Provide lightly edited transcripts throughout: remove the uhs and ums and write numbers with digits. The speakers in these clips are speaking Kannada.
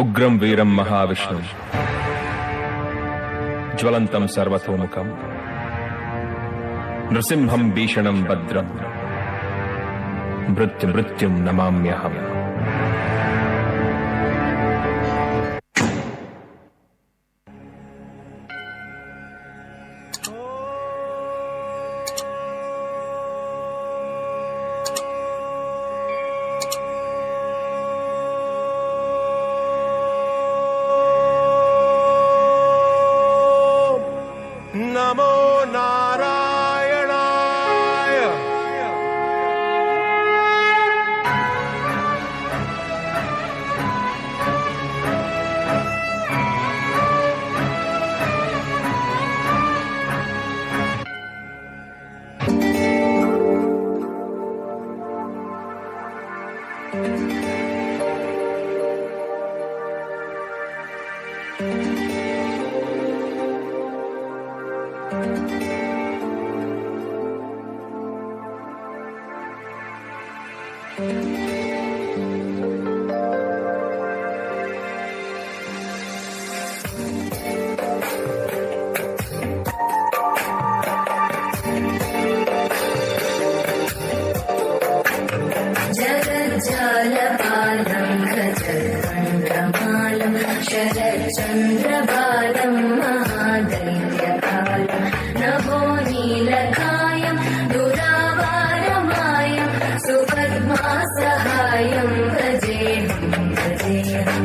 ಉಗ್ರಂ ವೀರಂ ಮಹಾವಿಷ್ಣು ಜ್ವಲಂತಂ ಸರ್ವತೋಮುಖಂ ನೃಸಿಂಹಂ ಭೀಷಣಂ ಭದ್ರಂ ಮೃತ್ಯುಂ ನಮಾಮ್ಯಹಂ. नमो नारायणाय. जगज्जालपालं गजकण्ठमालं शरच्चन्द्रबालं महादैत्यकालं नभो नीलकायं दुरावारमायं सुपद्मासहायं भजेऽहं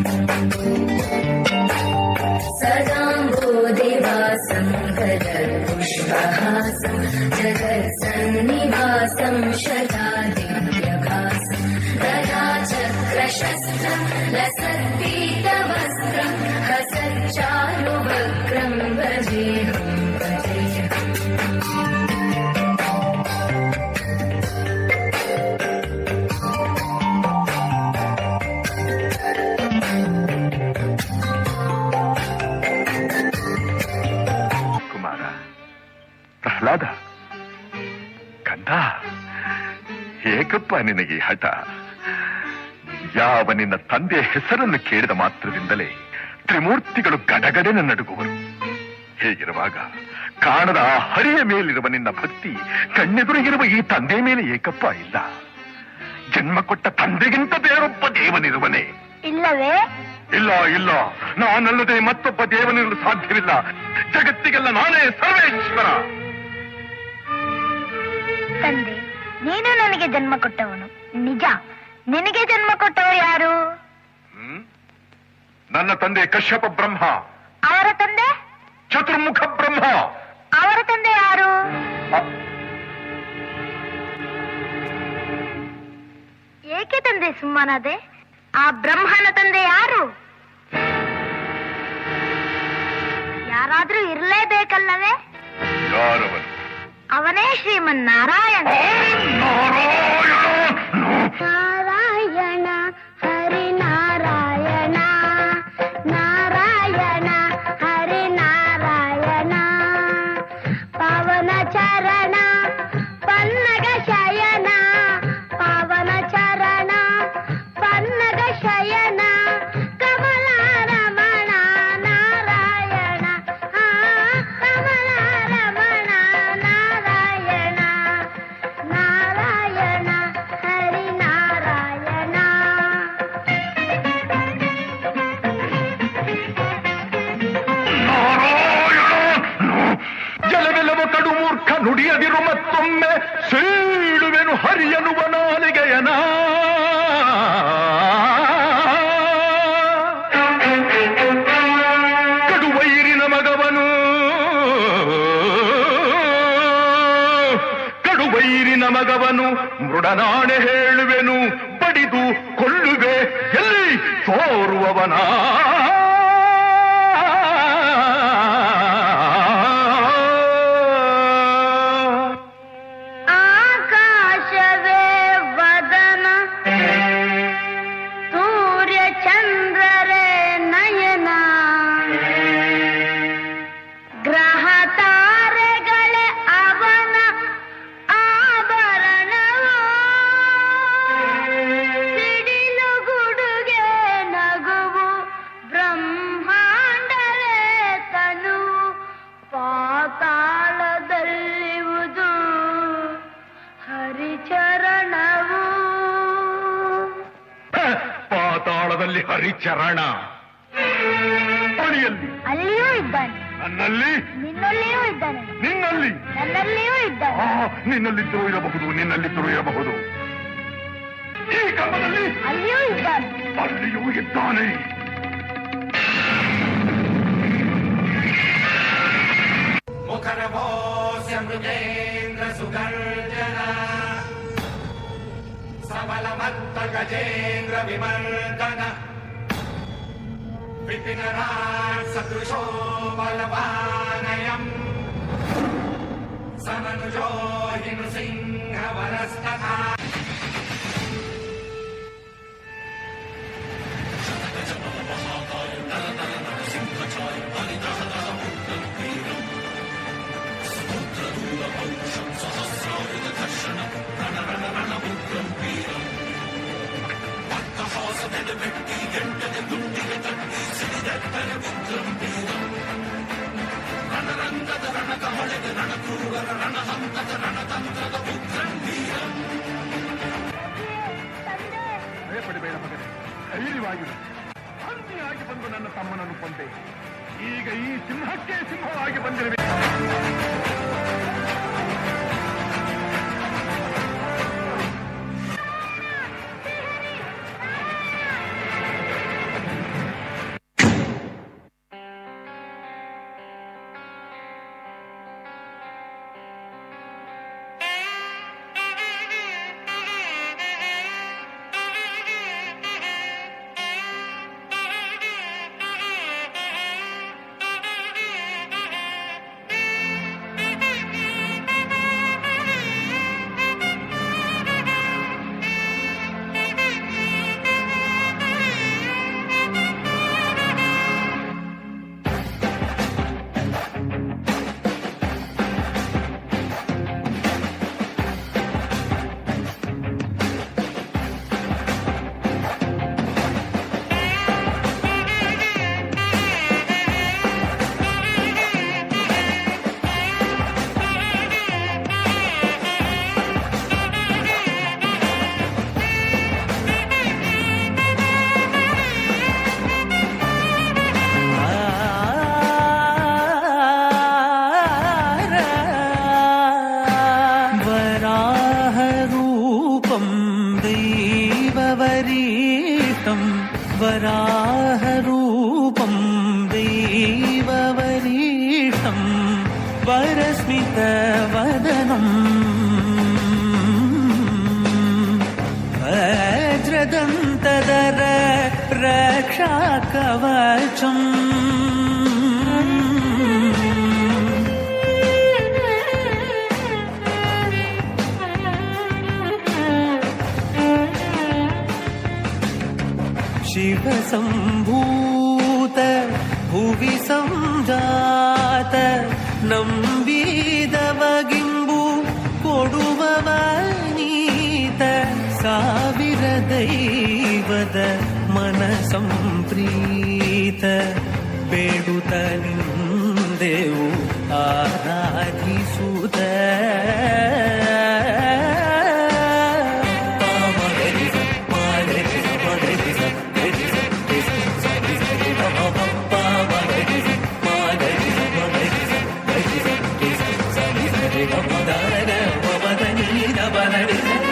सदाम्बोधिवासं गजपुष्पहासं जगत्सन्निवासं शतादिव्यभासं गदाचक्रशस्त्रं लसत्पीतवस्त्रं हसच्चारुवक्त्रं भजेऽहं ಕುಮಾರ, ಪ್ರಹ್ಲಾದ, ಕಂದ, ಏಕಪ್ಪ ನಿನಗೆ ಹಠ? ಯಾವ ನಿನ್ನ ತಂದೆಯ ಹೆಸರನ್ನು ಕೇಳಿದ ಮಾತ್ರದಿಂದಲೇ ತ್ರಿಮೂರ್ತಿಗಳು ಗಡಗಡೆನ ನಡುಗುವರು. ಹೇಗಿರುವಾಗ ಕಾಣದ ಆ ಹರಿಯ ಮೇಲಿರುವ ನಿನ್ನ ಭಕ್ತಿ ಕಣ್ಣೆದುರಿಗಿರುವ ಈ ತಂದೆಯ ಮೇಲೆ ಏಕಪ್ಪ ಇಲ್ಲ. ಜನ್ಮ ಕೊಟ್ಟ ತಂದೆಗಿಂತ ಬೇರೊಬ್ಬ ದೇವನಿರುವನೇ? ಇಲ್ಲವೇ? ಇಲ್ಲ ಇಲ್ಲ, ನಾನಲ್ಲದೆ ಮತ್ತೊಬ್ಬ ದೇವನಿರಲು ಸಾಧ್ಯವಿಲ್ಲ. ಜಗತ್ತಿಗೆಲ್ಲ ನಾನೇ ಸರ್ವೇಶ್ವರ. ತಂದೆ, ನೀನು ನನಗೆ ಜನ್ಮ ಕೊಟ್ಟವನು ನಿಜ. ನಿನಗೆ ಜನ್ಮ ಕೊಟ್ಟವರು ಯಾರು? ನನ್ನ ತಂದೆ ಕಶ್ಯಪ ಬ್ರಹ್ಮ. ಅವರ ತಂದೆ? ಚತುರ್ಮುಖ ಬ್ರಹ್ಮ. ಅವರ ತಂದೆ ಯಾರು? ಏಕೆ ತಂದೆ ಸುಮ್ಮನಾದೆ? ಆ ಬ್ರಹ್ಮನ ತಂದೆ ಯಾರು? ಯಾರಾದ್ರೂ ಇರಲೇಬೇಕಲ್ಲವೇ? ಯಾರವನು? ಅವನೇ ಶ್ರೀಮನ್ನಾರಾಯಣ. ನಾರಾಯಣ ಹರಿನಾರಾಯಣ, ನಾರಾಯಣ ಹರಿನಾರಾಯಣ. ಪವನ ಚರಣ ಪನ್ನಗ ಶಯನ, ಪವನ ಚರಣ ಪನ್ನಗ ಶಯನ, ಕಮಲ ರಮಣ ನಾರಾಯಣ, ಕಮಲ ರಮಣ ನಾರಾಯಣ, ನಾರಾಯಣ ಹರಿನಾರಾಯಣ. ಜಲವೆಲವ ಕಡು ಮೂರ್ಖ ನುಡಿಯದಿರು ಮತ್ತೊಮ್ಮೆ ಸೀಳುವೆನು ಹರಿಯನುವ ನಾಲಿಗೆಯನ. ಕಡುವೈರಿನ ಮಗವನು, ಕಡುವೈರಿನ ಮಗವನು ಮೃಡನಾಣೆ ಹೇಳುವೆನು, ಬಡಿದು ಕೊಲ್ಲುವೆ ಎಲ್ಲಿ ತೋರುವವನ. ಆಕಾಶವೇ ವದನ, ಸೂರ್ಯ ಚಂದ್ರರೇ ನಯನ, ಗ್ರಹ ತಾರೆಗಳೇ ಅವನ ಆಭರಣವು, ಸಿಡಿಲು ಗುಡುಗೆ ನಗುವು ಪಾತಾಳದಲ್ಲಿ ಹರಿಚರಣ. ಬಳಿಯಲ್ಲಿ ಅಲ್ಲಿಯೂ ಇದ್ದಾನೆ, ನನ್ನಲ್ಲಿ, ನಿನ್ನಲ್ಲಿಯೂ ಇದ್ದಾನೆ, ನಿನ್ನಲ್ಲಿ, ನನ್ನಲ್ಲಿಯೂ ಇದ್ದಾನೆ. ನಿನ್ನಲ್ಲಿದ್ದರೂ ಇರಬಹುದು, ನಿನ್ನಲ್ಲಿದ್ದರೂ ಇರಬಹುದು. ಈ ಕಂಬದಲ್ಲಿ ಅಲ್ಲಿಯೂ ಇದ್ದಾನೆ, ಅಲ್ಲಿಯೂ ಇದ್ದಾನೆ. ಮುಖರಭೋಸ್ಯ ಮೃಗೇಂದ್ರ ಸುಗರ್ಜನ ಸಬಲಮತ್ತ ಗಜೇಂದ್ರ ವಿಮರ್ದನ ವಿಪಿನರಾಟ್ ಸದೃಶೋ ಬಲವಾನಯಂ ಸಮನುಜೋ ಹಿನು ಸಿಂಹ ವರಸ್ತಥಾ ಭಯಪಡಬೇಡ ಮಗನೇ, ಧೈರ್ಯವಾಗಿರು. ಹಂದಿಯಾಗಿ ಬಂದು ನನ್ನ ತಮ್ಮನನ್ನು ಕೊಂದೆ, ಈಗ ಈ ಸಿಂಹಕ್ಕೆ ಸಿಂಹವಾಗಿ ಬಂದಿರಬೇಕು. वराहरूपं दैववरीष्टं वरस्मितवदनम् वज्रदन्तदर रक्षाकवचम् शिवसम्भूत भुवि संजात ನಂಬಿದವಗಿಂಬು ಕೊಡುವವನೀತ ಸಾವಿರ ದೈವದ ಮನ Samprita ಬೇಡುತ್ತ ನಿಂದೆವು ಆರಾಧಿಸುತ್ತ da da da da da da da da da da